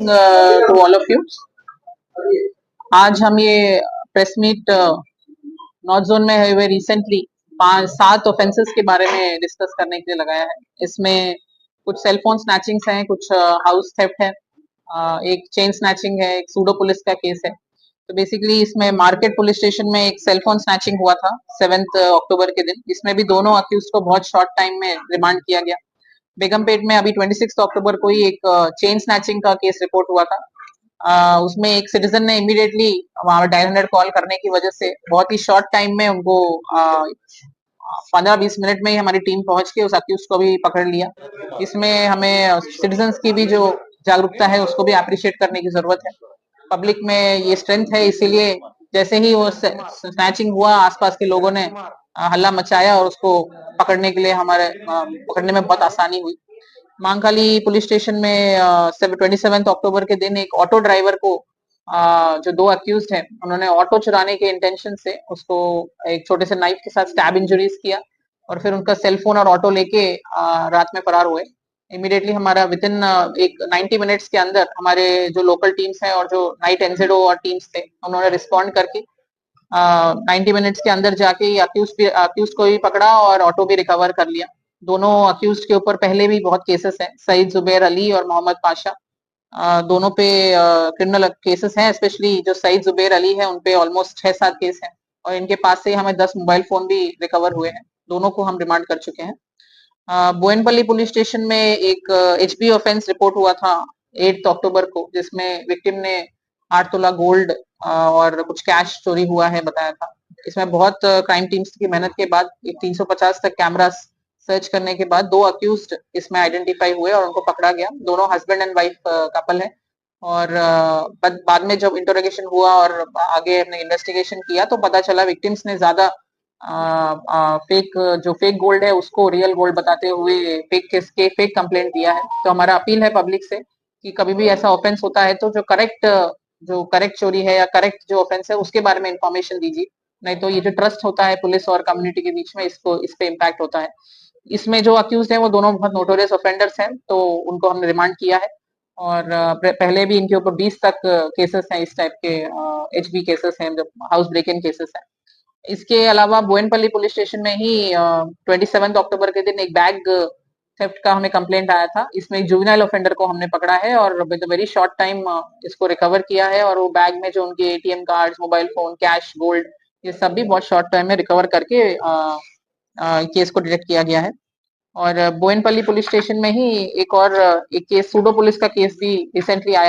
To all of you. आज हम ये प्रेस मीट नॉर्थ जोन में हुए रिसेंटली 5-7 ऑफेंसेस के बारे में डिस्कस करने के लिए लगाया है। इसमें कुछ सेलफोन स्नैचिंग्स हैं, कुछ हाउस थेफ्ट है, एक चेन स्नैचिंग है, एक सूडो पुलिस का केस है। तो बेसिकली इसमें मार्केट पुलिस स्टेशन में एक सेलफोन स्नैचिंग हुआ था 7 अक्टूबर के दिन। इसमें भी दोनों अक्यूज को बहुत शॉर्ट टाइम में रिमांड किया गया। बेगमपेट में अभी 26 अक्टूबर को ही एक चेन स्नैचिंग का केस रिपोर्ट हुआ था। उसमें एक सिटीजन ने इमीडिएटली वहां डायल 100 कॉल करने की वजह से बहुत ही शॉर्ट टाइम में उनको 15-20 मिनट में ही हमारी टीम पहुंच के उस अक्यूज को भी पकड़ लिया। इसमें हमें सिटीजन्स की भी जो जागरूकता है उसको भी अप्रिशिएट करने की जरूरत है। पब्लिक में ये स्ट्रेंथ है, इसीलिए जैसे ही वो स्नैचिंग हुआ आसपास के लोगों ने हल्ला मचाया और उसको पकड़ने के लिए हमारे पकड़ने में बहुत आसानी हुई। मांगखाली पुलिस स्टेशन में 27 अक्टूबर के दिन एक ऑटो ड्राइवर को जो 2 अक्यूज्ड हैं उन्होंने ऑटो चुराने के इंटेंशन से उसको एक छोटे से नाइफ के साथ स्टैब इंजरीज किया और फिर उनका सेलफोन और ऑटो लेके रात में फरार हुए। इमीडिएटली हमारा विद इन एक 90 मिनट्स के अंदर हमारे जो लोकल टीम्स हैं और जो नाइट एनजेडो और टीम्स थे उन्होंने रिस्पॉन्ड करके 90 मिनट्स के अंदर जाके अक्यूज को भी पकड़ा और ऑटो भी रिकवर कर लिया। दोनों अक्यूज के ऊपर पहले भी बहुत केसेस हैं, सईद जुबैर अली और मोहम्मद पाशा। दोनों पे क्रिमिनल केसेस हैं, स्पेशली जो सईद जुबैर अली है उनपे ऑलमोस्ट 6-7 केस हैं और इनके पास से हमें 10 मोबाइल फोन भी रिकवर हुए हैं। दोनों को हम रिमांड कर चुके हैं। बोयनपल्ली पुलिस स्टेशन में एक एचपी ऑफेंस रिपोर्ट हुआ था 8 अक्टूबर को, जिसमें विक्टिम ने 8 तोला गोल्ड और कुछ कैश चोरी हुआ है बताया था। इसमें बहुत क्राइम टीम्स की मेहनत के बाद 350 तक कैमरास सर्च करने के बाद 2 अक्यूज्ड इसमें आइडेंटिफाई हुए और उनको पकड़ा गया। दोनों हस्बैंड एंड वाइफ कपल है और बाद में जब इंटरोगेशन हुआ और आगे हमने इन्वेस्टिगेशन किया तो पता चला विक्टिम्स ने ज्यादा फेक जो फेक गोल्ड है उसको रियल गोल्ड बताते हुए फेक कंप्लेंट दिया है। तो हमारा अपील है पब्लिक से कि कभी भी ऐसा ऑफेंस होता है तो जो करेक्ट चोरी है या करेक्ट जो ऑफेंस है उसके बारे में इंफॉर्मेशन दीजिए, नहीं तो ये जो ट्रस्ट होता है पुलिस और कम्युनिटी के बीच में इस पे इम्पैक्ट होता है। इसमें जो अक्यूज है वो दोनों बहुत नोटोरियस ऑफेंडर्स हैं, तो उनको हमने रिमांड किया है और पहले भी इनके ऊपर 20 तक केसेस हैं, इस टाइप के एचबी केसेस हैं, जो हाउस ब्रेक इन केसेस हैं। इसके अलावा बोयनपल्ली पुलिस स्टेशन में ही 27 अक्टूबर के दिन एक बैग थेफ्ट का हमें कंप्लेंट आया था। इसमें एक जुवेनाइल ऑफेंडर को हमने पकड़ा है और विद वेरी शॉर्ट टाइम इसको रिकवर किया है और वो बैग में जो उनके ATM cards, mobile phone, cash, gold, ये सब भी बहुत शॉर्ट टाइम में रिकवर करके केस को डिटेक्ट किया गया है। और बोयनपल्ली पुलिस स्टेशन में ही एक केस सूडो पुलिस का केस भी रिसेंटली आया